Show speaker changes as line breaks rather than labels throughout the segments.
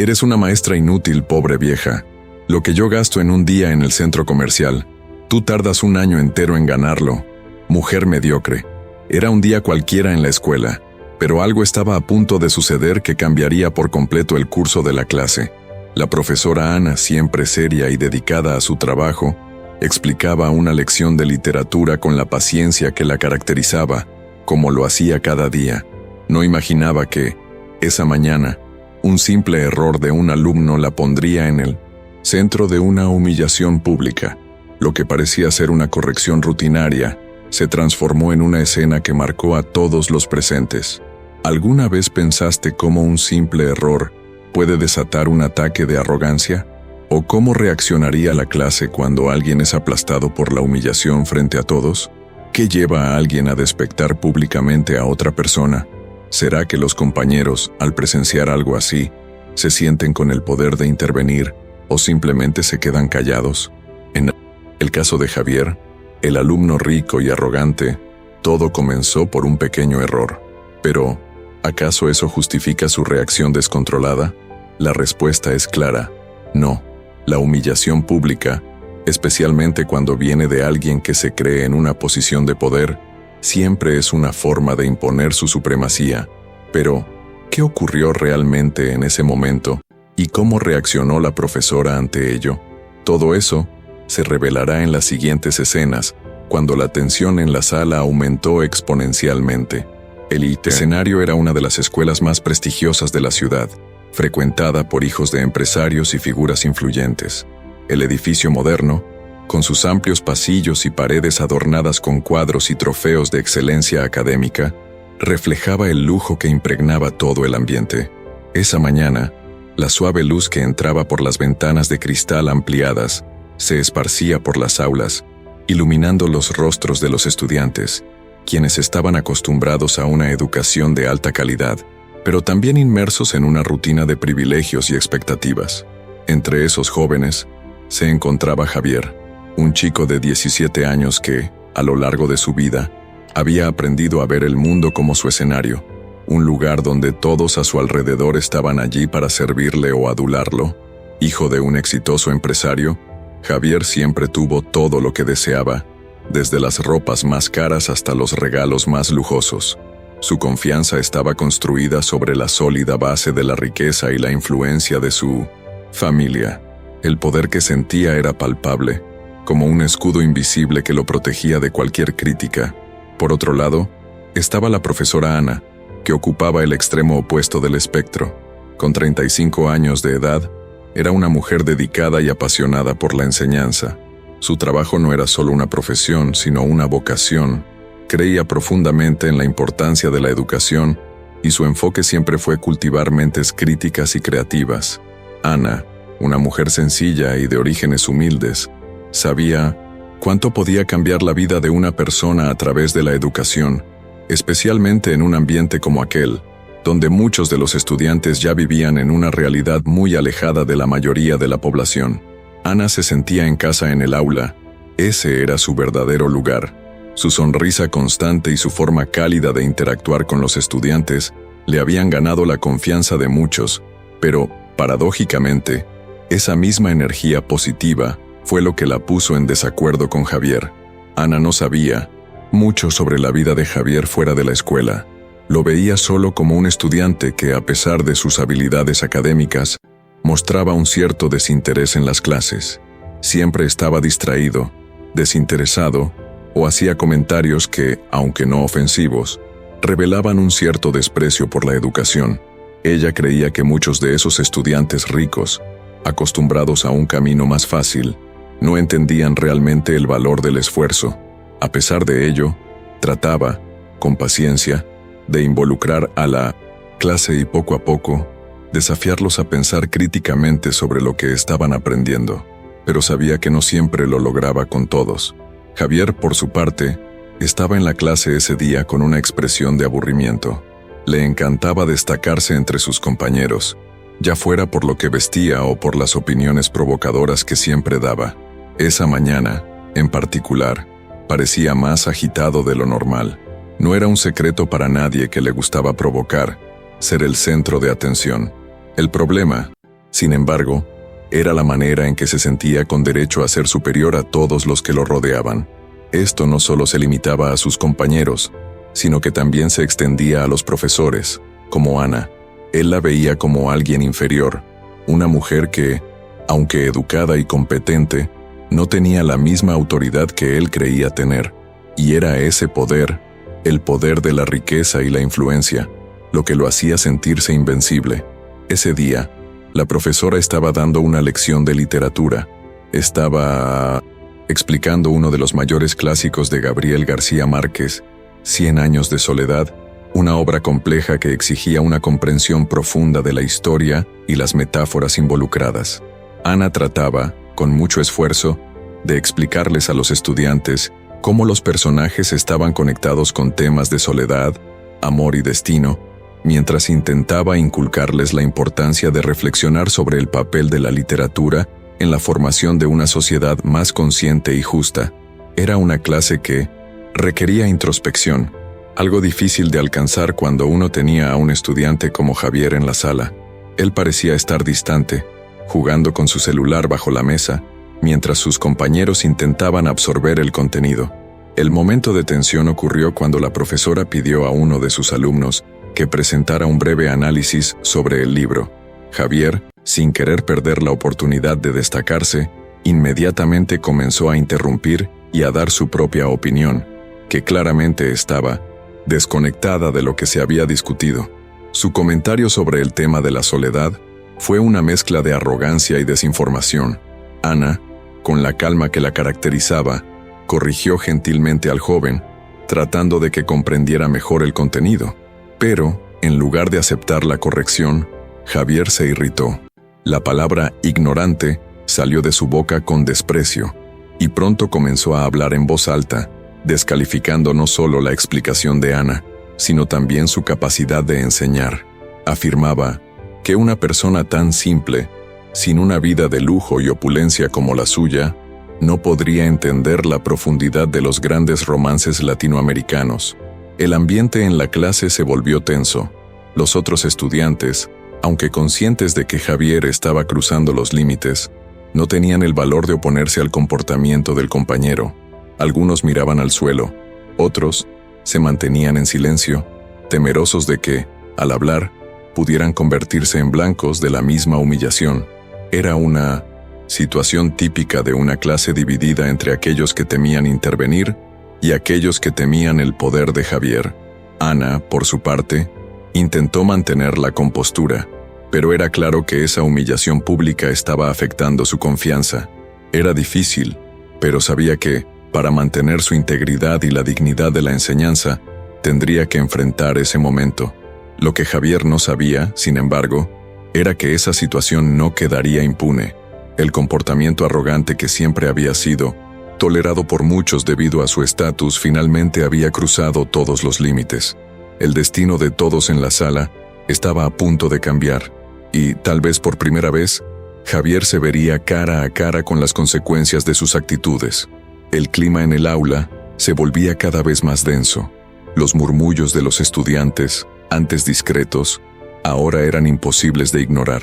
Eres una maestra inútil, pobre vieja. Lo que yo gasto en un día en el centro comercial, tú tardas un año entero en ganarlo. Mujer mediocre. Era un día cualquiera en la escuela, pero algo estaba a punto de suceder que cambiaría por completo el curso de la clase. La profesora Ana, siempre seria y dedicada a su trabajo, explicaba una lección de literatura con la paciencia que la caracterizaba, como lo hacía cada día. No imaginaba que, esa mañana, un simple error de un alumno la pondría en el centro de una humillación pública. Lo que parecía ser una corrección rutinaria, se transformó en una escena que marcó a todos los presentes. ¿Alguna vez pensaste cómo un simple error puede desatar un ataque de arrogancia? ¿O cómo reaccionaría la clase cuando alguien es aplastado por la humillación frente a todos? ¿Qué lleva a alguien a despectar públicamente a otra persona? ¿Será que los compañeros, al presenciar algo así, se sienten con el poder de intervenir o simplemente se quedan callados? En el caso de Javier, el alumno rico y arrogante, todo comenzó por un pequeño error. Pero, ¿acaso eso justifica su reacción descontrolada? La respuesta es clara: no. La humillación pública, especialmente cuando viene de alguien que se cree en una posición de poder, siempre es una forma de imponer su supremacía. Pero, ¿qué ocurrió realmente en ese momento? ¿Y cómo reaccionó la profesora ante ello? Todo eso se revelará en las siguientes escenas, cuando la tensión en la sala aumentó exponencialmente. El escenario era una de las escuelas más prestigiosas de la ciudad, frecuentada por hijos de empresarios y figuras influyentes. El edificio moderno, con sus amplios pasillos y paredes adornadas con cuadros y trofeos de excelencia académica, reflejaba el lujo que impregnaba todo el ambiente. Esa mañana, la suave luz que entraba por las ventanas de cristal ampliadas se esparcía por las aulas, iluminando los rostros de los estudiantes, quienes estaban acostumbrados a una educación de alta calidad, pero también inmersos en una rutina de privilegios y expectativas. Entre esos jóvenes se encontraba Javier, un chico de 17 años que, a lo largo de su vida, había aprendido a ver el mundo como su escenario, un lugar donde todos a su alrededor estaban allí para servirle o adularlo. Hijo de un exitoso empresario, Javier siempre tuvo todo lo que deseaba, desde las ropas más caras hasta los regalos más lujosos. Su confianza estaba construida sobre la sólida base de la riqueza y la influencia de su familia. El poder que sentía era palpable, como un escudo invisible que lo protegía de cualquier crítica. Por otro lado, estaba la profesora Ana, que ocupaba el extremo opuesto del espectro. Con 35 años de edad, era una mujer dedicada y apasionada por la enseñanza. Su trabajo no era solo una profesión, sino una vocación. Creía profundamente en la importancia de la educación y su enfoque siempre fue cultivar mentes críticas y creativas. Ana, una mujer sencilla y de orígenes humildes, sabía cuánto podía cambiar la vida de una persona a través de la educación, especialmente en un ambiente como aquel, donde muchos de los estudiantes ya vivían en una realidad muy alejada de la mayoría de la población. Ana se sentía en casa en el aula. Ese era su verdadero lugar. Su sonrisa constante y su forma cálida de interactuar con los estudiantes le habían ganado la confianza de muchos, pero, paradójicamente, esa misma energía positiva fue lo que la puso en desacuerdo con Javier. Ana no sabía mucho sobre la vida de Javier fuera de la escuela. Lo veía solo como un estudiante que, a pesar de sus habilidades académicas, mostraba un cierto desinterés en las clases. Siempre estaba distraído, desinteresado, o hacía comentarios que, aunque no ofensivos, revelaban un cierto desprecio por la educación. Ella creía que muchos de esos estudiantes ricos, acostumbrados a un camino más fácil, no entendían realmente el valor del esfuerzo. A pesar de ello, trataba, con paciencia, de involucrar a la clase y poco a poco, desafiarlos a pensar críticamente sobre lo que estaban aprendiendo, pero sabía que no siempre lo lograba con todos. Javier, por su parte, estaba en la clase ese día con una expresión de aburrimiento. Le encantaba destacarse entre sus compañeros, ya fuera por lo que vestía o por las opiniones provocadoras que siempre daba. Esa mañana, en particular, parecía más agitado de lo normal. No era un secreto para nadie que le gustaba provocar, ser el centro de atención. El problema Sin embargo, era la manera en que se sentía con derecho a ser superior a todos los que lo rodeaban. Esto no solo se limitaba a sus compañeros, sino que también se extendía a los profesores, como Ana. Él la veía como alguien inferior, una mujer que, aunque educada y competente, no tenía la misma autoridad que él creía tener, y era ese poder, el poder de la riqueza y la influencia, lo que lo hacía sentirse invencible. Ese día, la profesora estaba dando una lección de literatura. Estaba explicando uno de los mayores clásicos de Gabriel García Márquez, 100 años de soledad, una obra compleja que exigía una comprensión profunda de la historia y las metáforas involucradas. Ana trataba, con mucho esfuerzo, de explicarles a los estudiantes cómo los personajes estaban conectados con temas de soledad, amor y destino, mientras intentaba inculcarles la importancia de reflexionar sobre el papel de la literatura en la formación de una sociedad más consciente y justa. Era una clase que requería introspección, algo difícil de alcanzar cuando uno tenía a un estudiante como Javier en la sala. Él parecía estar distante, jugando con su celular bajo la mesa, mientras sus compañeros intentaban absorber el contenido. El momento de tensión ocurrió cuando la profesora pidió a uno de sus alumnos que presentara un breve análisis sobre el libro. Javier, sin querer perder la oportunidad de destacarse, inmediatamente comenzó a interrumpir y a dar su propia opinión, que claramente estaba desconectada de lo que se había discutido. Su comentario sobre el tema de la soledad fue una mezcla de arrogancia y desinformación. Ana, con la calma que la caracterizaba, corrigió gentilmente al joven, tratando de que comprendiera mejor el contenido. Pero, en lugar de aceptar la corrección, Javier se irritó. La palabra ignorante salió de su boca con desprecio, y pronto comenzó a hablar en voz alta, descalificando no solo la explicación de Ana, sino también su capacidad de enseñar. Afirmaba que una persona tan simple, sin una vida de lujo y opulencia como la suya, no podría entender la profundidad de los grandes romances latinoamericanos. El ambiente en la clase se volvió tenso. Los otros estudiantes, aunque conscientes de que Javier estaba cruzando los límites, no tenían el valor de oponerse al comportamiento del compañero. Algunos miraban al suelo, otros se mantenían en silencio, temerosos de que, al hablar, pudieran convertirse en blancos de la misma humillación. Era una situación típica de una clase dividida entre aquellos que temían intervenir y aquellos que temían el poder de Javier. Ana, por su parte, intentó mantener la compostura, pero era claro que esa humillación pública estaba afectando su confianza. Era difícil, pero sabía que, para mantener su integridad y la dignidad de la enseñanza, tendría que enfrentar ese momento. Lo que Javier no sabía, sin embargo, era que esa situación no quedaría impune. El comportamiento arrogante que siempre había sido, tolerado por muchos debido a su estatus, finalmente había cruzado todos los límites. El destino de todos en la sala estaba a punto de cambiar, y, tal vez por primera vez, Javier se vería cara a cara con las consecuencias de sus actitudes. El clima en el aula se volvía cada vez más denso. Los murmullos de los estudiantes, antes discretos, ahora eran imposibles de ignorar.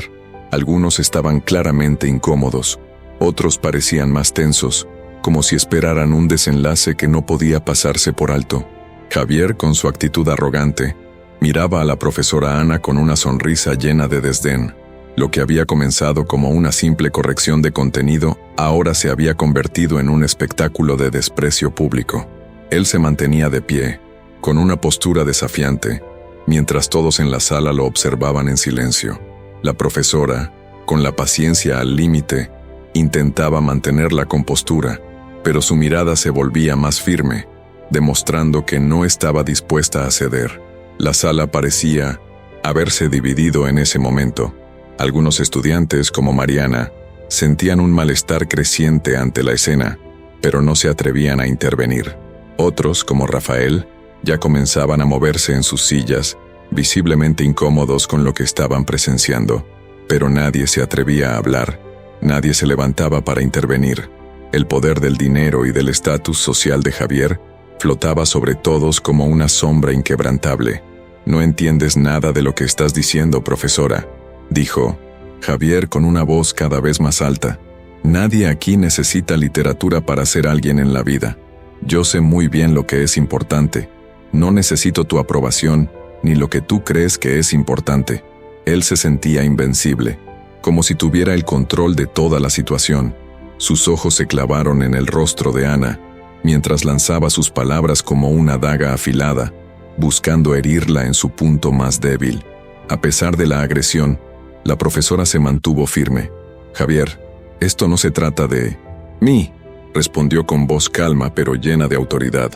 Algunos estaban claramente incómodos, otros parecían más tensos, como si esperaran un desenlace que no podía pasarse por alto. Javier, con su actitud arrogante, miraba a la profesora Ana con una sonrisa llena de desdén. Lo que había comenzado como una simple corrección de contenido, ahora se había convertido en un espectáculo de desprecio público. Él se mantenía de pie, con una postura desafiante, mientras todos en la sala lo observaban en silencio. La profesora, con la paciencia al límite, intentaba mantener la compostura, pero su mirada se volvía más firme, demostrando que no estaba dispuesta a ceder. La sala parecía haberse dividido en ese momento. Algunos estudiantes, como Mariana, sentían un malestar creciente ante la escena, pero no se atrevían a intervenir. Otros, como Rafael, ya comenzaban a moverse en sus sillas, visiblemente incómodos con lo que estaban presenciando, pero nadie se atrevía a hablar, nadie se levantaba para intervenir. El poder del dinero y del estatus social de Javier flotaba sobre todos como una sombra inquebrantable. «No entiendes nada de lo que estás diciendo, profesora», dijo. Javier, con una voz cada vez más alta: nadie aquí necesita literatura para ser alguien en la vida. Yo sé muy bien lo que es importante. No necesito tu aprobación, ni lo que tú crees que es importante. Él se sentía invencible, como si tuviera el control de toda la situación. Sus ojos se clavaron en el rostro de Ana, mientras lanzaba sus palabras como una daga afilada, buscando herirla en su punto más débil. A pesar de la agresión, la profesora se mantuvo firme. Javier, esto no se trata de mí, respondió con voz calma pero llena de autoridad.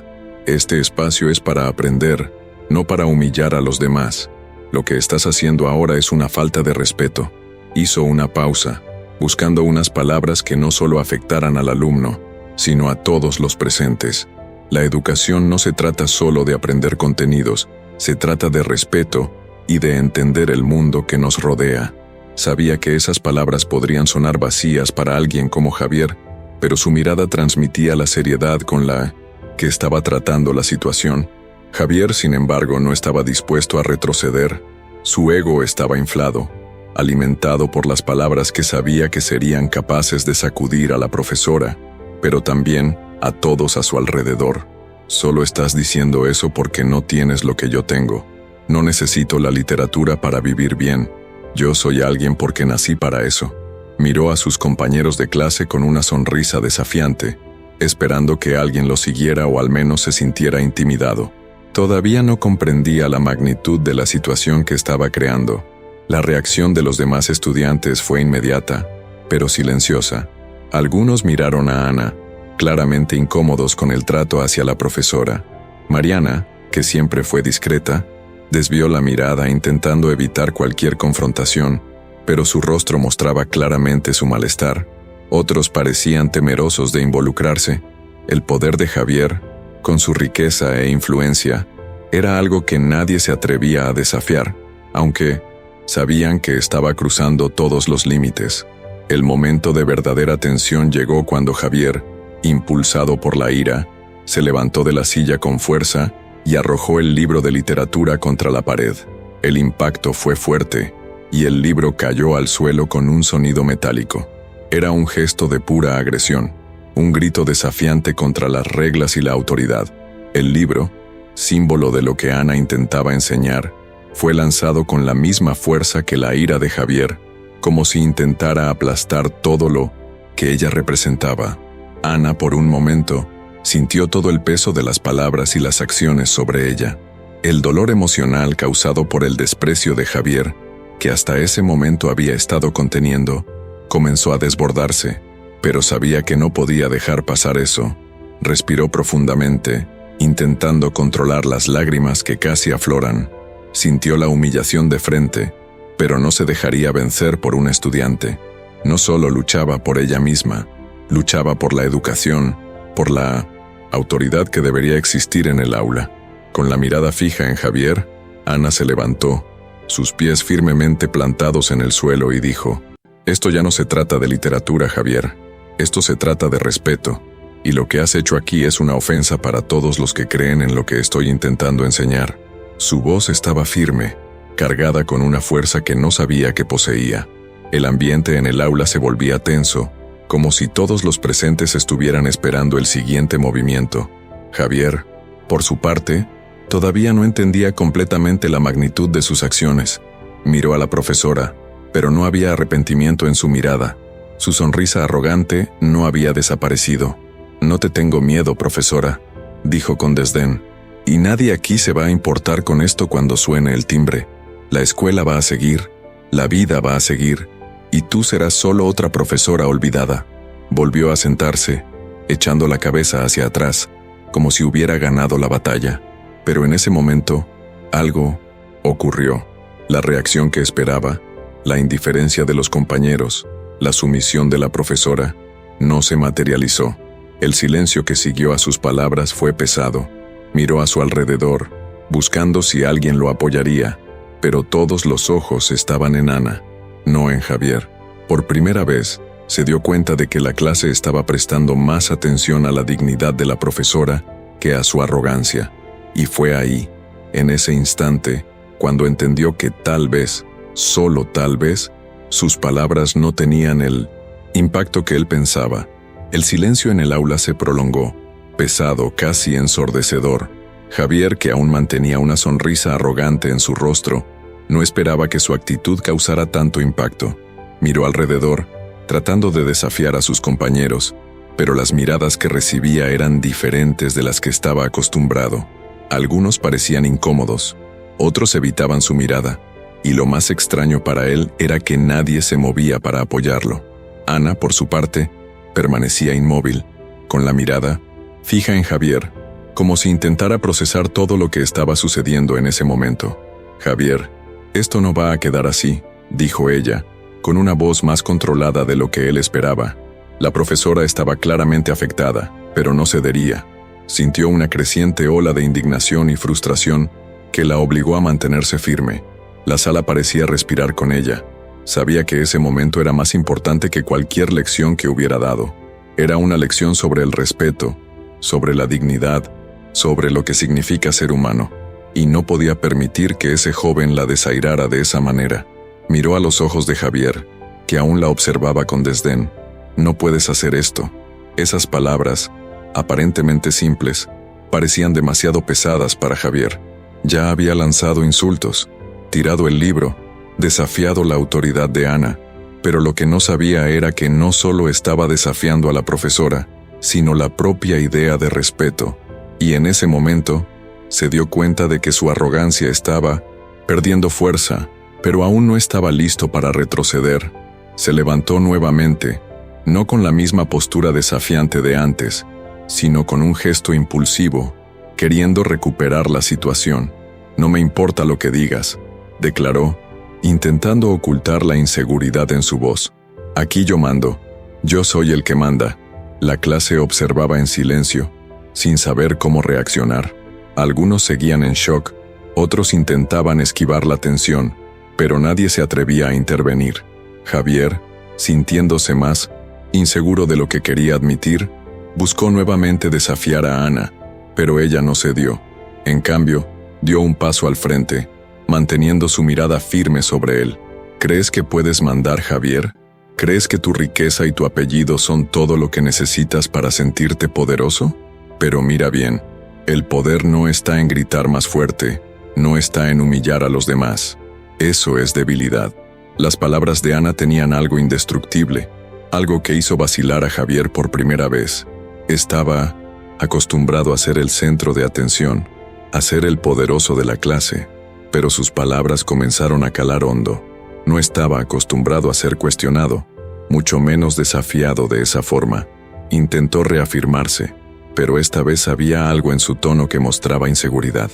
Este espacio es para aprender, no para humillar a los demás. Lo que estás haciendo ahora es una falta de respeto. Hizo una pausa, buscando unas palabras que no solo afectaran al alumno, sino a todos los presentes. La educación no se trata solo de aprender contenidos, se trata de respeto y de entender el mundo que nos rodea. Sabía que esas palabras podrían sonar vacías para alguien como Javier, pero su mirada transmitía la seriedad con la que estaba tratando la situación. Javier, sin embargo, no estaba dispuesto a retroceder. Su ego estaba inflado, alimentado por las palabras que sabía que serían capaces de sacudir a la profesora, pero también a todos a su alrededor. Solo estás diciendo eso porque no tienes lo que yo tengo. No necesito la literatura para vivir bien. Yo soy alguien porque nací para eso. Miró a sus compañeros de clase con una sonrisa desafiante, esperando que alguien lo siguiera o al menos se sintiera intimidado. Todavía no comprendía la magnitud de la situación que estaba creando. La reacción de los demás estudiantes fue inmediata, pero silenciosa. Algunos miraron a Ana, claramente incómodos con el trato hacia la profesora. Mariana, que siempre fue discreta, desvió la mirada intentando evitar cualquier confrontación, pero su rostro mostraba claramente su malestar. Otros parecían temerosos de involucrarse. El poder de Javier, con su riqueza e influencia, era algo que nadie se atrevía a desafiar, aunque sabían que estaba cruzando todos los límites. El momento de verdadera tensión llegó cuando Javier, impulsado por la ira, se levantó de la silla con fuerza y arrojó el libro de literatura contra la pared. El impacto fue fuerte, y el libro cayó al suelo con un sonido metálico. Era un gesto de pura agresión, un grito desafiante contra las reglas y la autoridad. El libro, símbolo de lo que Ana intentaba enseñar, fue lanzado con la misma fuerza que la ira de Javier, como si intentara aplastar todo lo que ella representaba. Ana, por un momento, sintió todo el peso de las palabras y las acciones sobre ella. El dolor emocional causado por el desprecio de Javier, que hasta ese momento había estado conteniendo, comenzó a desbordarse, pero sabía que no podía dejar pasar eso. Respiró profundamente, intentando controlar las lágrimas que casi afloran. Sintió la humillación de frente, pero no se dejaría vencer por un estudiante. No solo luchaba por ella misma, luchaba por la educación, por la autoridad que debería existir en el aula. Con la mirada fija en Javier, Ana se levantó, sus pies firmemente plantados en el suelo, y dijo: «Esto ya no se trata de literatura, Javier. Esto se trata de respeto, y lo que has hecho aquí es una ofensa para todos los que creen en lo que estoy intentando enseñar». Su voz estaba firme, cargada con una fuerza que no sabía que poseía. El ambiente en el aula se volvía tenso, como si todos los presentes estuvieran esperando el siguiente movimiento. Javier, por su parte, todavía no entendía completamente la magnitud de sus acciones. Miró a la profesora, pero no había arrepentimiento en su mirada. Su sonrisa arrogante no había desaparecido. «No te tengo miedo, profesora», dijo con desdén. «Y nadie aquí se va a importar con esto cuando suene el timbre. La escuela va a seguir, la vida va a seguir, y tú serás solo otra profesora olvidada». Volvió a sentarse, echando la cabeza hacia atrás, como si hubiera ganado la batalla. Pero en ese momento, algo ocurrió. La reacción que esperaba, la indiferencia de los compañeros, la sumisión de la profesora, no se materializó. El silencio que siguió a sus palabras fue pesado. Miró a su alrededor, buscando si alguien lo apoyaría, pero todos los ojos estaban en Ana, no en Javier. Por primera vez, se dio cuenta de que la clase estaba prestando más atención a la dignidad de la profesora que a su arrogancia. Y fue ahí, en ese instante, cuando entendió que tal vez, solo tal vez, Sus palabras no tenían el impacto que él pensaba. El silencio en el aula se prolongó, pesado, casi ensordecedor. Javier, que aún mantenía una sonrisa arrogante en su rostro, no esperaba que su actitud causara tanto impacto. Miró alrededor, tratando de desafiar a sus compañeros, pero las miradas que recibía eran diferentes de las que estaba acostumbrado. Algunos parecían incómodos, otros evitaban su mirada, y lo más extraño para él era que nadie se movía para apoyarlo. Ana, por su parte, permanecía inmóvil, con la mirada fija en Javier, como si intentara procesar todo lo que estaba sucediendo en ese momento. «Javier, esto no va a quedar así», dijo ella, con una voz más controlada de lo que él esperaba. La profesora estaba claramente afectada, pero no cedería. Sintió una creciente ola de indignación y frustración que la obligó a mantenerse firme. La sala parecía respirar con ella. Sabía que ese momento era más importante que cualquier lección que hubiera dado. Era una lección sobre el respeto, sobre la dignidad, sobre lo que significa ser humano, y no podía permitir que ese joven la desairara de esa manera. Miró a los ojos de Javier, que aún la observaba con desdén. «No puedes hacer esto». Esas palabras, aparentemente simples, parecían demasiado pesadas para Javier. Ya había lanzado insultos, tirado el libro, desafiado la autoridad de Ana, pero lo que no sabía era que no solo estaba desafiando a la profesora, sino la propia idea de respeto, y en ese momento se dio cuenta de que su arrogancia estaba perdiendo fuerza, pero aún no estaba listo para retroceder. Se levantó nuevamente, no con la misma postura desafiante de antes, sino con un gesto impulsivo, queriendo recuperar la situación. «No me importa lo que digas», declaró, intentando ocultar la inseguridad en su voz. «Aquí yo mando. Yo soy el que manda». La clase observaba en silencio, sin saber cómo reaccionar. Algunos seguían en shock, otros intentaban esquivar la tensión, pero nadie se atrevía a intervenir. Javier, sintiéndose más inseguro de lo que quería admitir, buscó nuevamente desafiar a Ana, pero ella no cedió. En cambio, dio un paso al frente, manteniendo su mirada firme sobre él. «¿Crees que puedes mandar, Javier? ¿Crees que tu riqueza y tu apellido son todo lo que necesitas para sentirte poderoso? Pero mira bien, el poder no está en gritar más fuerte, no está en humillar a los demás. Eso es debilidad». Las palabras de Ana tenían algo indestructible, algo que hizo vacilar a Javier por primera vez. Estaba acostumbrado a ser el centro de atención, a ser el poderoso de la clase, pero sus palabras comenzaron a calar hondo. No estaba acostumbrado a ser cuestionado, mucho menos desafiado de esa forma. Intentó reafirmarse, pero esta vez había algo en su tono que mostraba inseguridad.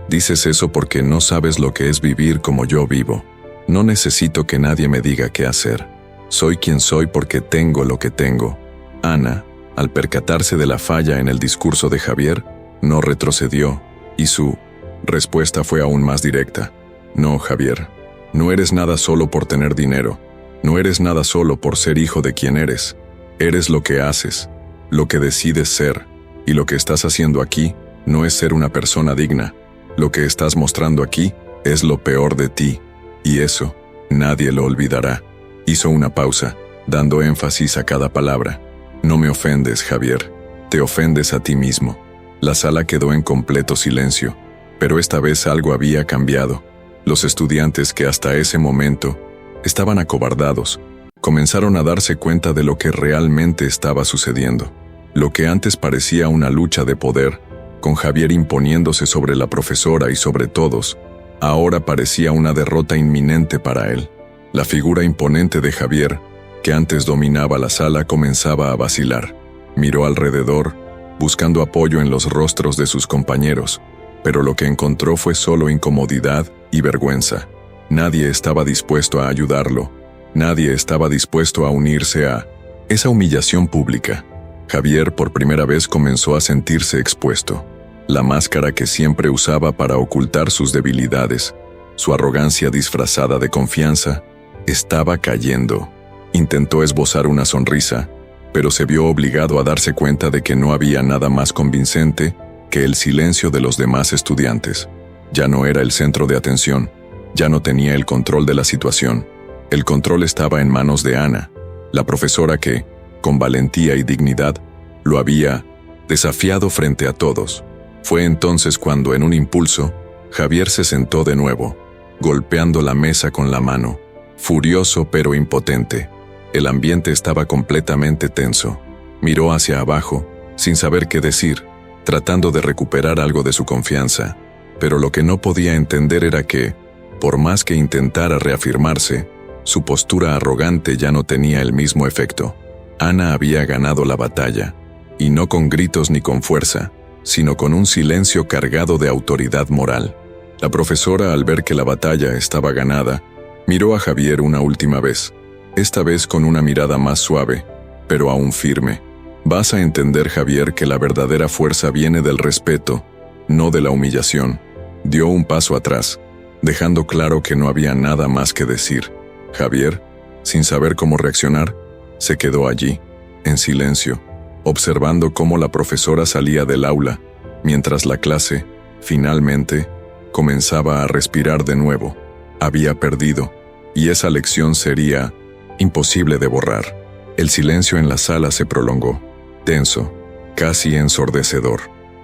«Dices eso porque no sabes lo que es vivir como yo vivo. No necesito que nadie me diga qué hacer. Soy quien soy porque tengo lo que tengo». Ana, al percatarse de la falla en el discurso de Javier, no retrocedió, y su respuesta fue aún más directa. «No, Javier, no eres nada solo por tener dinero. No eres nada solo por ser hijo de quien eres. Eres lo que haces, lo que decides ser, y lo que estás haciendo aquí no es ser una persona digna. Lo que estás mostrando aquí es lo peor de ti, y eso nadie lo olvidará». Hizo una pausa, dando énfasis a cada palabra. «No me ofendes, Javier. Te ofendes a ti mismo». La sala quedó en completo silencio, pero esta vez algo había cambiado. Los estudiantes que hasta ese momento estaban acobardados, comenzaron a darse cuenta de lo que realmente estaba sucediendo. Lo que antes parecía una lucha de poder, con Javier imponiéndose sobre la profesora y sobre todos, ahora parecía una derrota inminente para él. La figura imponente de Javier, que antes dominaba la sala, comenzaba a vacilar. Miró alrededor, buscando apoyo en los rostros de sus compañeros, pero lo que encontró fue solo incomodidad y vergüenza. Nadie estaba dispuesto a ayudarlo, nadie estaba dispuesto a unirse a esa humillación pública. Javier por primera vez comenzó a sentirse expuesto. La máscara que siempre usaba para ocultar sus debilidades, su arrogancia disfrazada de confianza, estaba cayendo. Intentó esbozar una sonrisa, pero se vio obligado a darse cuenta de que no había nada más convincente que el silencio de los demás estudiantes. Ya no era el centro de atención, ya no tenía el control de la situación. El control estaba en manos de Ana, la profesora que, con valentía y dignidad, lo había desafiado frente a todos. Fue entonces cuando, en un impulso, Javier se sentó de nuevo, golpeando la mesa con la mano, furioso pero impotente. El ambiente estaba completamente tenso. Miró hacia abajo, sin saber qué decir, tratando de recuperar algo de su confianza, pero lo que no podía entender era que, por más que intentara reafirmarse, su postura arrogante ya no tenía el mismo efecto. Ana había ganado la batalla, y no con gritos ni con fuerza, sino con un silencio cargado de autoridad moral. La profesora, al ver que la batalla estaba ganada, miró a Javier una última vez, esta vez con una mirada más suave, pero aún firme. Vas a entender, Javier, que la verdadera fuerza viene del respeto, no de la humillación. Dio un paso atrás, dejando claro que no había nada más que decir. Javier, sin saber cómo reaccionar, se quedó allí, en silencio, observando cómo la profesora salía del aula, mientras la clase, finalmente, comenzaba a respirar de nuevo. Había perdido, y esa lección sería imposible de borrar. El silencio en la sala se prolongó, tenso, casi ensordecedor.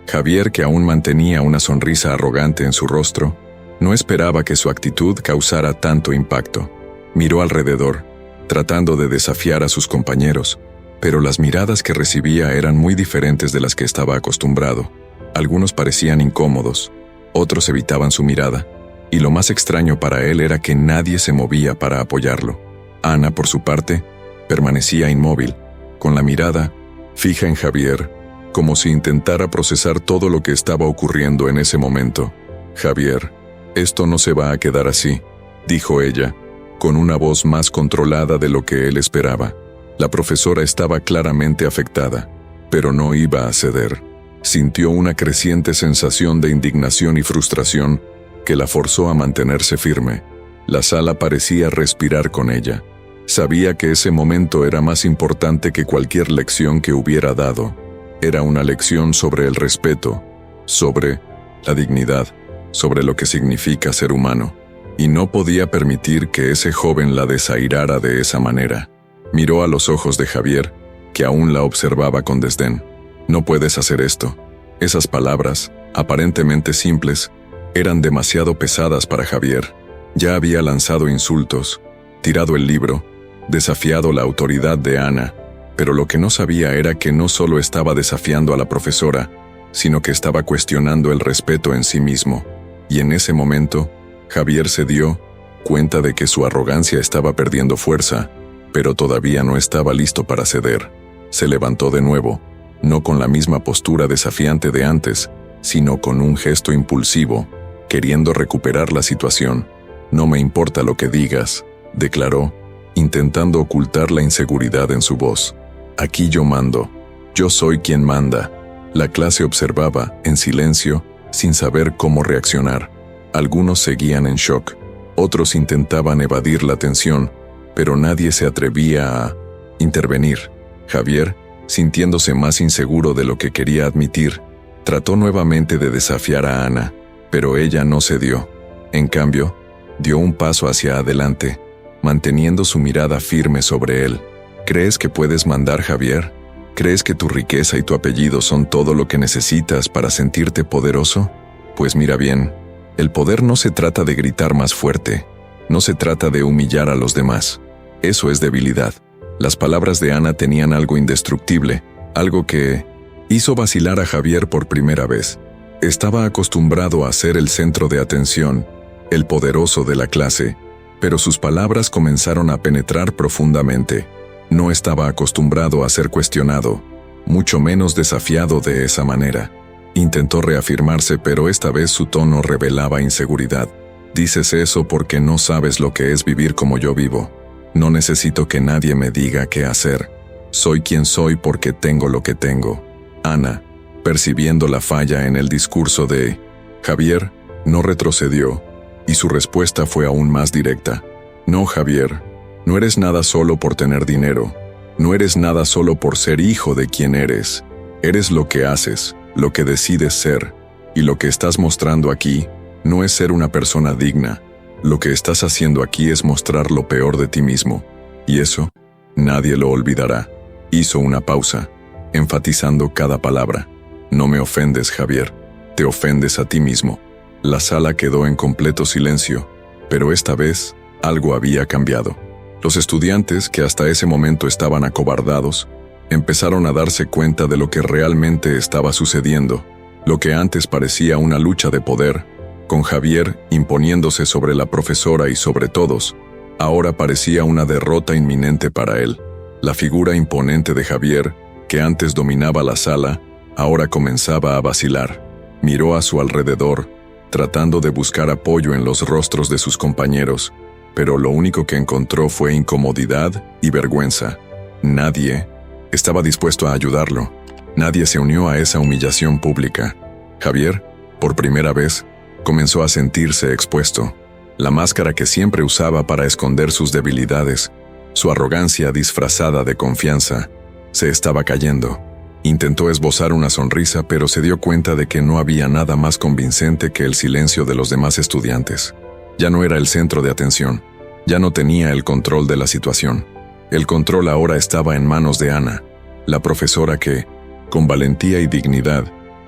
Javier, que aún mantenía una sonrisa arrogante en su rostro, no esperaba que su actitud causara tanto impacto. Miró alrededor, tratando de desafiar a sus compañeros, pero las miradas que recibía eran muy diferentes de las que estaba acostumbrado. Algunos parecían incómodos, otros evitaban su mirada, y lo más extraño para él era que nadie se movía para apoyarlo. Ana, por su parte, permanecía inmóvil, con la mirada fija en Javier, como si intentara procesar todo lo que estaba ocurriendo en ese momento. «Javier, esto no se va a quedar así», dijo ella, con una voz más controlada de lo que él esperaba. La profesora estaba claramente afectada, pero no iba a ceder. Sintió una creciente sensación de indignación y frustración que la forzó a mantenerse firme. La sala parecía respirar con ella. Sabía que ese momento era más importante que cualquier lección que hubiera dado. Era una lección sobre el respeto, sobre la dignidad, sobre lo que significa ser humano. Y no podía permitir que ese joven la desairara de esa manera. Miró a los ojos de Javier, que aún la observaba con desdén. «No puedes hacer esto». Esas palabras, aparentemente simples, eran demasiado pesadas para Javier. Ya había lanzado insultos, tirado el libro, desafiado la autoridad de Ana, pero lo que no sabía era que no solo estaba desafiando a la profesora, sino que estaba cuestionando el respeto en sí mismo. Y en ese momento, Javier se dio cuenta de que su arrogancia estaba perdiendo fuerza, pero todavía no estaba listo para ceder. Se levantó de nuevo, no con la misma postura desafiante de antes, sino con un gesto impulsivo, queriendo recuperar la situación. «No me importa lo que digas», declaró, intentando ocultar la inseguridad en su voz. «Aquí yo mando. Yo soy quien manda». La clase observaba, en silencio, sin saber cómo reaccionar. Algunos seguían en shock, otros intentaban evadir la tensión, pero nadie se atrevía a intervenir. Javier, sintiéndose más inseguro de lo que quería admitir, trató nuevamente de desafiar a Ana, pero ella no cedió. En cambio, dio un paso hacia adelante, manteniendo su mirada firme sobre él. «¿Crees que puedes mandar, Javier? ¿Crees que tu riqueza y tu apellido son todo lo que necesitas para sentirte poderoso? Pues mira bien, el poder no se trata de gritar más fuerte, no se trata de humillar a los demás. Eso es debilidad». Las palabras de Ana tenían algo indestructible, algo que hizo vacilar a Javier por primera vez. Estaba acostumbrado a ser el centro de atención, el poderoso de la clase, pero sus palabras comenzaron a penetrar profundamente. No estaba acostumbrado a ser cuestionado, mucho menos desafiado de esa manera. Intentó reafirmarse, pero esta vez su tono revelaba inseguridad. «Dices eso porque no sabes lo que es vivir como yo vivo. No necesito que nadie me diga qué hacer. Soy quien soy porque tengo lo que tengo». Ana, percibiendo la falla en el discurso de Javier, no retrocedió, y su respuesta fue aún más directa. «No, Javier, no eres nada solo por tener dinero. No eres nada solo por ser hijo de quien eres. Eres lo que haces, lo que decides ser, y lo que estás mostrando aquí no es ser una persona digna, Lo que estás haciendo aquí es mostrar lo peor de ti mismo, y eso nadie lo olvidará. Hizo una pausa, enfatizando cada palabra. No me ofendes, Javier, te ofendes a ti mismo. La sala quedó en completo silencio, pero esta vez algo había cambiado. Los estudiantes, que hasta ese momento estaban acobardados, empezaron a darse cuenta de lo que realmente estaba sucediendo. Lo que antes parecía una lucha de poder, con Javier imponiéndose sobre la profesora y sobre todos, ahora parecía una derrota inminente para él. La figura imponente de Javier, que antes dominaba la sala, ahora comenzaba a vacilar. Miró a su alrededor, tratando de buscar apoyo en los rostros de sus compañeros, pero lo único que encontró fue incomodidad y vergüenza. Nadie estaba dispuesto a ayudarlo. Nadie se unió a esa humillación pública. Javier, por primera vez, comenzó a sentirse expuesto. La máscara que siempre usaba para esconder sus debilidades, su arrogancia disfrazada de confianza, se estaba cayendo. Intentó esbozar una sonrisa, pero se dio cuenta de que no había nada más convincente que el silencio de los demás estudiantes. Ya no era el centro de atención. Ya no tenía el control de la situación. El control ahora estaba en manos de Ana, la profesora que, con valentía y dignidad,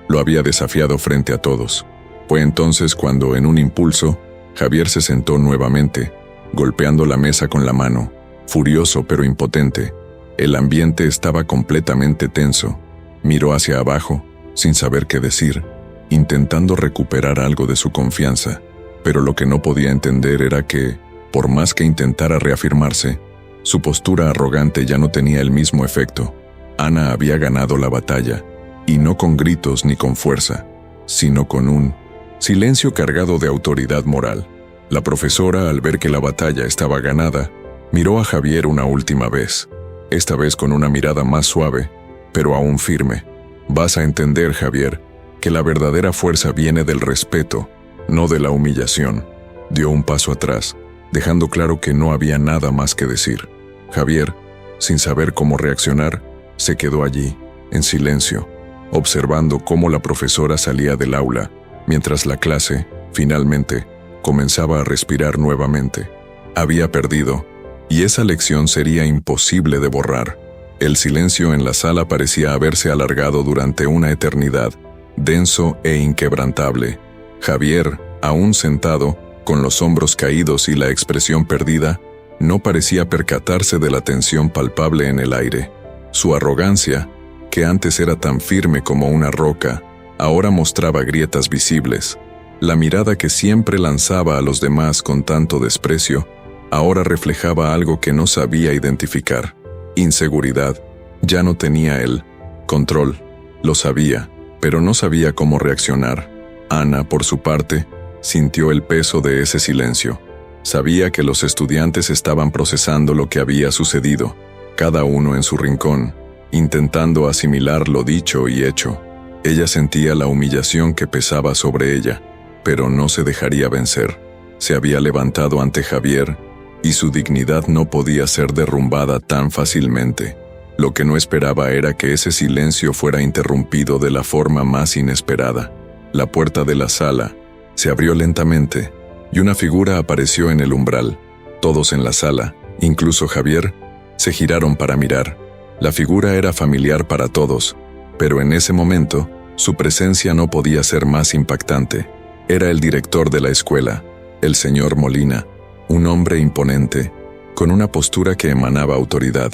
lo había desafiado frente a todos. Fue entonces cuando, en un impulso, Javier se sentó nuevamente, golpeando la mesa con la mano, furioso pero impotente. El ambiente estaba completamente tenso. Miró hacia abajo, sin saber qué decir, intentando recuperar algo de su confianza, pero lo que no podía entender era que, por más que intentara reafirmarse, su postura arrogante ya no tenía el mismo efecto. Ana había ganado la batalla, y no con gritos ni con fuerza, sino con un silencio cargado de autoridad moral. La profesora, al ver que la batalla estaba ganada, miró a Javier una última vez, esta vez con una mirada más suave, pero aún firme. Vas a entender, Javier, que la verdadera fuerza viene del respeto, no de la humillación. Dio un paso atrás, dejando claro que no había nada más que decir. Javier, sin saber cómo reaccionar, se quedó allí, en silencio, observando cómo la profesora salía del aula, mientras la clase, finalmente, comenzaba a respirar nuevamente. Había perdido, y esa lección sería imposible de borrar. El silencio en la sala parecía haberse alargado durante una eternidad, denso e inquebrantable. Javier, aún sentado, con los hombros caídos y la expresión perdida, no parecía percatarse de la tensión palpable en el aire. Su arrogancia, que antes era tan firme como una roca, ahora mostraba grietas visibles. La mirada que siempre lanzaba a los demás con tanto desprecio, ahora reflejaba algo que no sabía identificar. Inseguridad. Ya no tenía él. Control. Lo sabía, pero no sabía cómo reaccionar. Ana, por su parte, sintió el peso de ese silencio. Sabía que los estudiantes estaban procesando lo que había sucedido, cada uno en su rincón, intentando asimilar lo dicho y hecho. Ella sentía la humillación que pesaba sobre ella, pero no se dejaría vencer. Se había levantado ante Javier, y su dignidad no podía ser derrumbada tan fácilmente. Lo que no esperaba era que ese silencio fuera interrumpido de la forma más inesperada. La puerta de la sala se abrió lentamente, y una figura apareció en el umbral. Todos en la sala, incluso Javier, se giraron para mirar. La figura era familiar para todos, pero en ese momento, su presencia no podía ser más impactante. Era el director de la escuela, el señor Molina, un hombre imponente, con una postura que emanaba autoridad.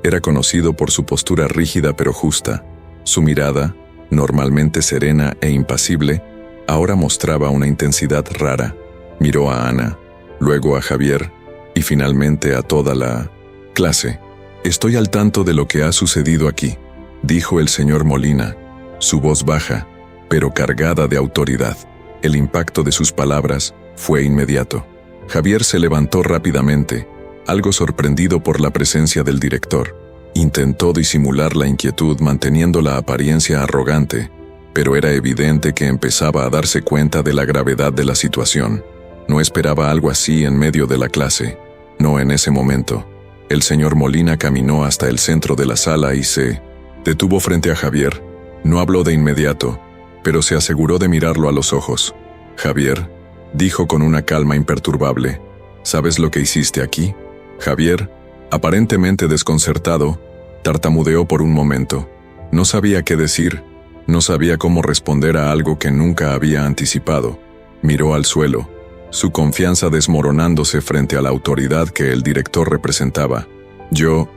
Era conocido por su postura rígida pero justa. Su mirada, normalmente serena e impasible, ahora mostraba una intensidad rara. Miró a Ana, luego a Javier, y finalmente a toda la clase. «Estoy al tanto de lo que ha sucedido aquí», dijo el señor Molina, su voz baja, pero cargada de autoridad. El impacto de sus palabras fue inmediato. Javier se levantó rápidamente, algo sorprendido por la presencia del director. Intentó disimular la inquietud manteniendo la apariencia arrogante, pero era evidente que empezaba a darse cuenta de la gravedad de la situación. No esperaba algo así en medio de la clase, no en ese momento. El señor Molina caminó hasta el centro de la sala y se detuvo frente a Javier. No habló de inmediato, pero se aseguró de mirarlo a los ojos. «Javier», dijo con una calma imperturbable. ¿Sabes lo que hiciste aquí? Javier, aparentemente desconcertado, tartamudeó por un momento. No sabía qué decir, no sabía cómo responder a algo que nunca había anticipado. Miró al suelo, su confianza desmoronándose frente a la autoridad que el director representaba. Yo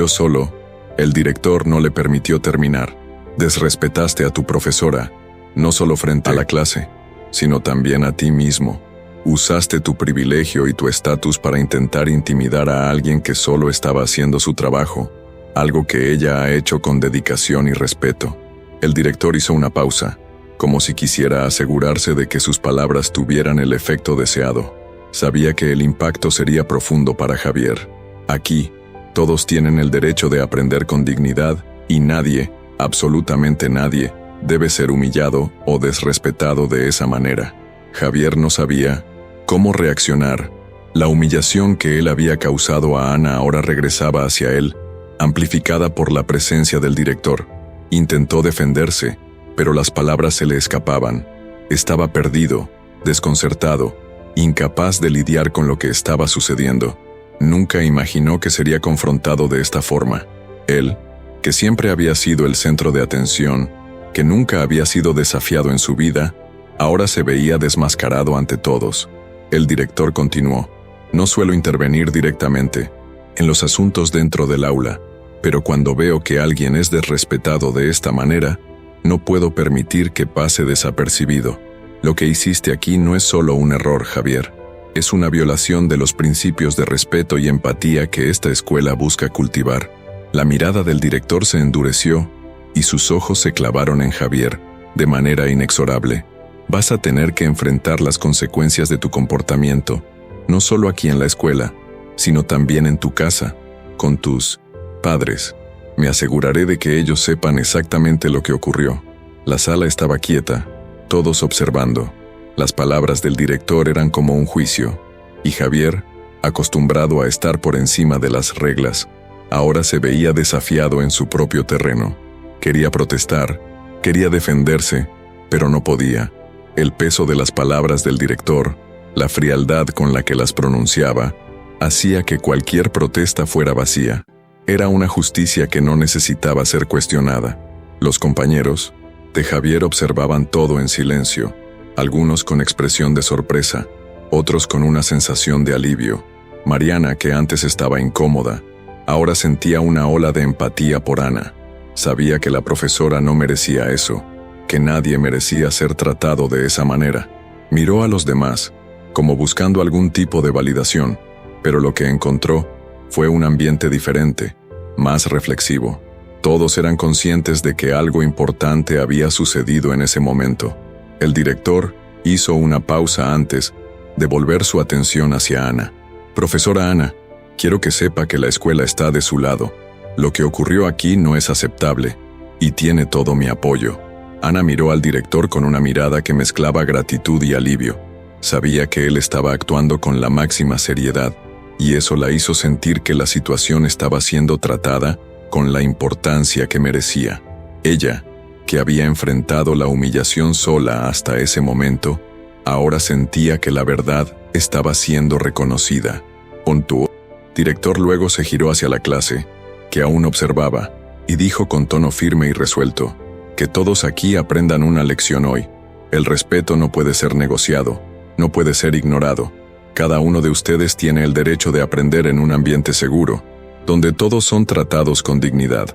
solo. El director no le permitió terminar. Desrespetaste a tu profesora, no solo frente a la clase, sino también a ti mismo. Usaste tu privilegio y tu estatus para intentar intimidar a alguien que solo estaba haciendo su trabajo, algo que ella ha hecho con dedicación y respeto. El director hizo una pausa, como si quisiera asegurarse de que sus palabras tuvieran el efecto deseado. Sabía que el impacto sería profundo para Javier. Aquí, todos tienen el derecho de aprender con dignidad y nadie, absolutamente nadie, debe ser humillado o desrespetado de esa manera. Javier no sabía cómo reaccionar. La humillación que él había causado a Ana ahora regresaba hacia él, amplificada por la presencia del director. Intentó defenderse, pero las palabras se le escapaban. Estaba perdido, desconcertado, incapaz de lidiar con lo que estaba sucediendo. Nunca imaginó que sería confrontado de esta forma. Él, que siempre había sido el centro de atención, que nunca había sido desafiado en su vida, ahora se veía desmascarado ante todos. El director continuó. No suelo intervenir directamente en los asuntos dentro del aula, pero cuando veo que alguien es desrespetado de esta manera, no puedo permitir que pase desapercibido. Lo que hiciste aquí no es solo un error, Javier. Es una violación de los principios de respeto y empatía que esta escuela busca cultivar. La mirada del director se endureció y sus ojos se clavaron en Javier, de manera inexorable. Vas a tener que enfrentar las consecuencias de tu comportamiento, no solo aquí en la escuela, sino también en tu casa, con tus padres. Me aseguraré de que ellos sepan exactamente lo que ocurrió. La sala estaba quieta, todos observando. Las palabras del director eran como un juicio, y Javier, acostumbrado a estar por encima de las reglas, ahora se veía desafiado en su propio terreno. Quería protestar, quería defenderse, pero no podía. El peso de las palabras del director, la frialdad con la que las pronunciaba, hacía que cualquier protesta fuera vacía. Era una justicia que no necesitaba ser cuestionada. Los compañeros de Javier observaban todo en silencio, algunos con expresión de sorpresa, otros con una sensación de alivio. Mariana, que antes estaba incómoda, ahora sentía una ola de empatía por Ana. Sabía que la profesora no merecía eso, que nadie merecía ser tratado de esa manera. Miró a los demás, como buscando algún tipo de validación, pero lo que encontró fue un ambiente diferente, más reflexivo. Todos eran conscientes de que algo importante había sucedido en ese momento. El director hizo una pausa antes de volver su atención hacia Ana. Profesora Ana, quiero que sepa que la escuela está de su lado. Lo que ocurrió aquí no es aceptable, y tiene todo mi apoyo. Ana miró al director con una mirada que mezclaba gratitud y alivio. Sabía que él estaba actuando con la máxima seriedad, y eso la hizo sentir que la situación estaba siendo tratada con la importancia que merecía. Ella, que había enfrentado la humillación sola hasta ese momento, ahora sentía que la verdad estaba siendo reconocida. Puntuó. El director luego se giró hacia la clase, que aún observaba, y dijo con tono firme y resuelto: que todos aquí aprendan una lección hoy. El respeto no puede ser negociado, no puede ser ignorado. Cada uno de ustedes tiene el derecho de aprender en un ambiente seguro, donde todos son tratados con dignidad.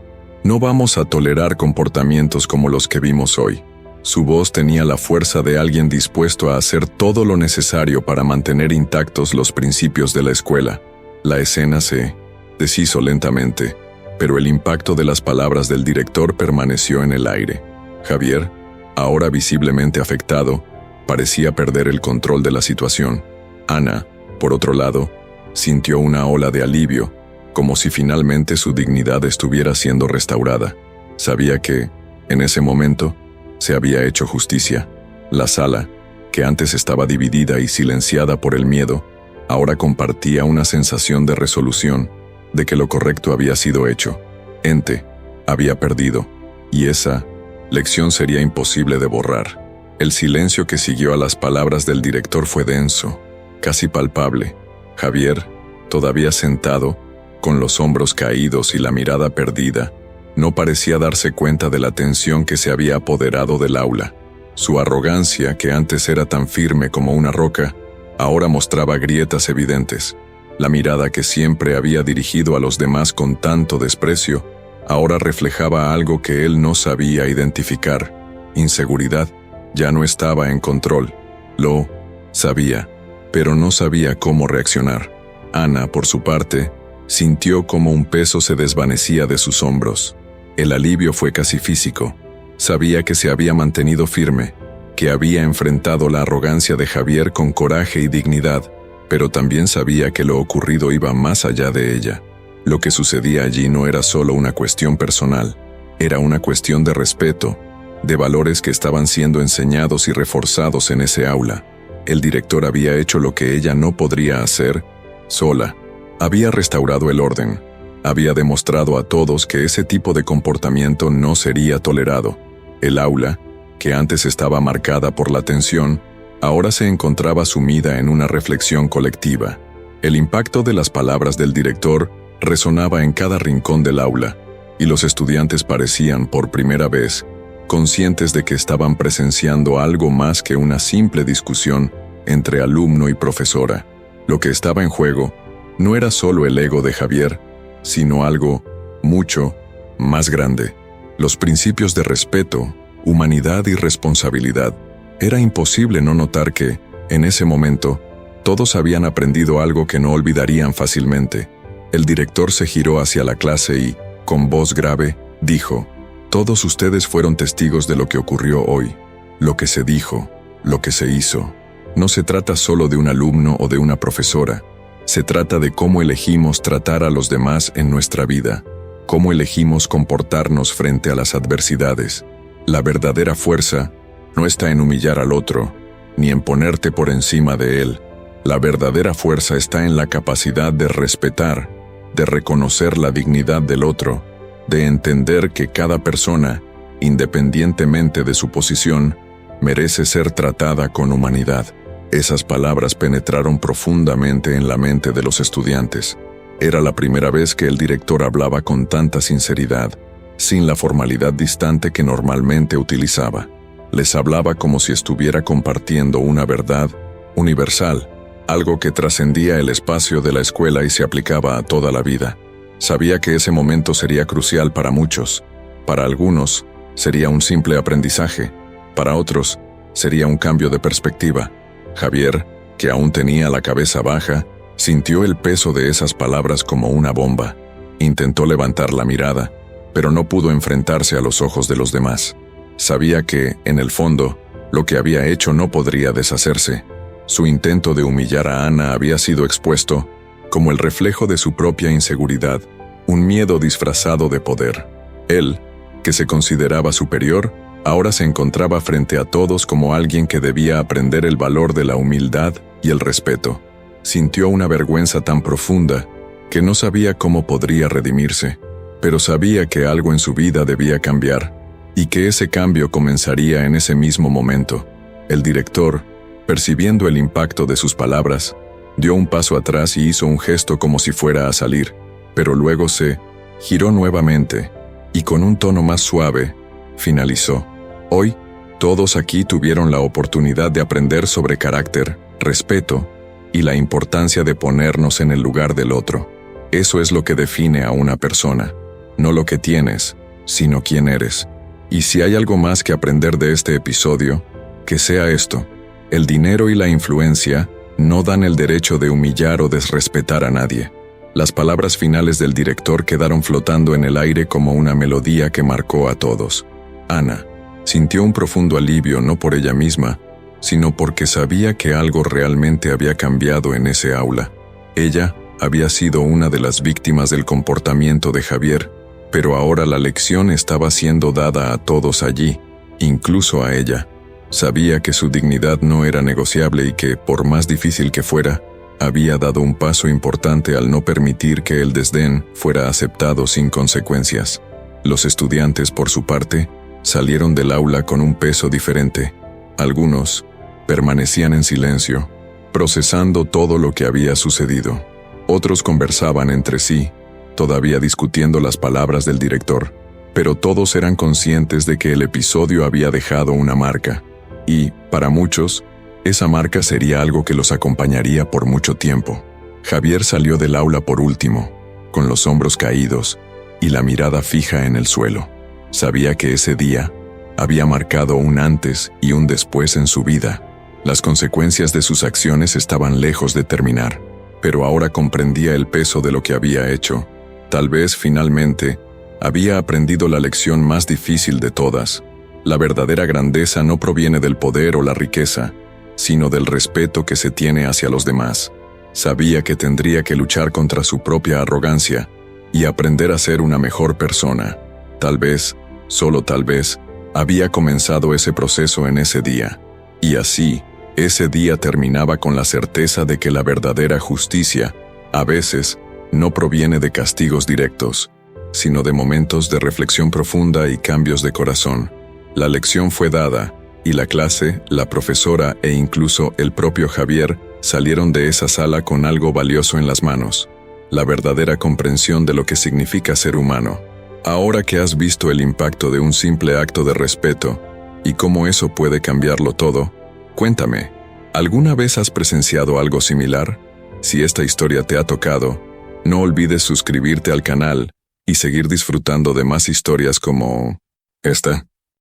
No vamos a tolerar comportamientos como los que vimos hoy. Su voz tenía la fuerza de alguien dispuesto a hacer todo lo necesario para mantener intactos los principios de la escuela. La escena se deshizo lentamente, pero el impacto de las palabras del director permaneció en el aire. Javier, ahora visiblemente afectado, parecía perder el control de la situación. Ana, por otro lado, sintió una ola de alivio, como si finalmente su dignidad estuviera siendo restaurada. Sabía que, en ese momento, se había hecho justicia. La sala, que antes estaba dividida y silenciada por el miedo, ahora compartía una sensación de resolución, de que lo correcto había sido hecho. Ente había perdido, y esa lección sería imposible de borrar. El silencio que siguió a las palabras del director fue denso, casi palpable. Javier, todavía sentado, con los hombros caídos y la mirada perdida, no parecía darse cuenta de la tensión que se había apoderado del aula. Su arrogancia, que antes era tan firme como una roca, ahora mostraba grietas evidentes. La mirada que siempre había dirigido a los demás con tanto desprecio, ahora reflejaba algo que él no sabía identificar. Inseguridad. Ya no estaba en control. Lo sabía, pero no sabía cómo reaccionar. Ana, por su parte, sintió como un peso se desvanecía de sus hombros. El alivio fue casi físico. Sabía que se había mantenido firme, que había enfrentado la arrogancia de Javier con coraje y dignidad, pero también sabía que lo ocurrido iba más allá de ella. Lo que sucedía allí no era solo una cuestión personal, era una cuestión de respeto, de valores que estaban siendo enseñados y reforzados en ese aula. El director había hecho lo que ella no podría hacer sola. Había restaurado el orden. Había demostrado a todos que ese tipo de comportamiento no sería tolerado. El aula, que antes estaba marcada por la tensión, ahora se encontraba sumida en una reflexión colectiva. El impacto de las palabras del director resonaba en cada rincón del aula, y los estudiantes parecían, por primera vez, conscientes de que estaban presenciando algo más que una simple discusión entre alumno y profesora. Lo que estaba en juego no era solo el ego de Javier, sino algo mucho más grande. Los principios de respeto, humanidad y responsabilidad. Era imposible no notar que, en ese momento, todos habían aprendido algo que no olvidarían fácilmente. El director se giró hacia la clase y, con voz grave, dijo: «Todos ustedes fueron testigos de lo que ocurrió hoy, lo que se dijo, lo que se hizo. No se trata solo de un alumno o de una profesora. Se trata de cómo elegimos tratar a los demás en nuestra vida, cómo elegimos comportarnos frente a las adversidades. La verdadera fuerza no está en humillar al otro, ni en ponerte por encima de él. La verdadera fuerza está en la capacidad de respetar, de reconocer la dignidad del otro, de entender que cada persona, independientemente de su posición, merece ser tratada con humanidad». Esas palabras penetraron profundamente en la mente de los estudiantes. Era la primera vez que el director hablaba con tanta sinceridad, sin la formalidad distante que normalmente utilizaba. Les hablaba como si estuviera compartiendo una verdad universal, algo que trascendía el espacio de la escuela y se aplicaba a toda la vida. Sabía que ese momento sería crucial para muchos. Para algunos, sería un simple aprendizaje. Para otros, sería un cambio de perspectiva. Javier, que aún tenía la cabeza baja, sintió el peso de esas palabras como una bomba. Intentó levantar la mirada, pero no pudo enfrentarse a los ojos de los demás. Sabía que, en el fondo, lo que había hecho no podría deshacerse. Su intento de humillar a Ana había sido expuesto como el reflejo de su propia inseguridad, un miedo disfrazado de poder. Él, que se consideraba superior, ahora se encontraba frente a todos como alguien que debía aprender el valor de la humildad y el respeto. Sintió una vergüenza tan profunda que no sabía cómo podría redimirse, pero sabía que algo en su vida debía cambiar, y que ese cambio comenzaría en ese mismo momento. El director, percibiendo el impacto de sus palabras, dio un paso atrás y hizo un gesto como si fuera a salir, pero luego se giró nuevamente, y con un tono más suave, finalizó: «Hoy, todos aquí tuvieron la oportunidad de aprender sobre carácter, respeto y la importancia de ponernos en el lugar del otro. Eso es lo que define a una persona, no lo que tienes, sino quién eres. Y si hay algo más que aprender de este episodio, que sea esto: el dinero y la influencia no dan el derecho de humillar o desrespetar a nadie». Las palabras finales del director quedaron flotando en el aire como una melodía que marcó a todos. Ana sintió un profundo alivio, no por ella misma, sino porque sabía que algo realmente había cambiado en ese aula. Ella había sido una de las víctimas del comportamiento de Javier, pero ahora la lección estaba siendo dada a todos allí, incluso a ella. Sabía que su dignidad no era negociable y que, por más difícil que fuera, había dado un paso importante al no permitir que el desdén fuera aceptado sin consecuencias. Los estudiantes, por su parte, salieron del aula con un peso diferente. Algunos permanecían en silencio, procesando todo lo que había sucedido. Otros conversaban entre sí, todavía discutiendo las palabras del director, pero todos eran conscientes de que el episodio había dejado una marca, y, para muchos, esa marca sería algo que los acompañaría por mucho tiempo. Javier salió del aula por último, con los hombros caídos y la mirada fija en el suelo. Sabía que ese día había marcado un antes y un después en su vida. Las consecuencias de sus acciones estaban lejos de terminar, pero ahora comprendía el peso de lo que había hecho. Tal vez, finalmente, había aprendido la lección más difícil de todas. La verdadera grandeza no proviene del poder o la riqueza, sino del respeto que se tiene hacia los demás. Sabía que tendría que luchar contra su propia arrogancia y aprender a ser una mejor persona. Tal vez, solo tal vez, había comenzado ese proceso en ese día. Y así, ese día terminaba con la certeza de que la verdadera justicia, a veces, no proviene de castigos directos, sino de momentos de reflexión profunda y cambios de corazón. La lección fue dada, y la clase, la profesora e incluso el propio Javier salieron de esa sala con algo valioso en las manos: la verdadera comprensión de lo que significa ser humano. Ahora que has visto el impacto de un simple acto de respeto y cómo eso puede cambiarlo todo, cuéntame, ¿alguna vez has presenciado algo similar? Si esta historia te ha tocado, no olvides suscribirte al canal y seguir disfrutando de más historias como esta.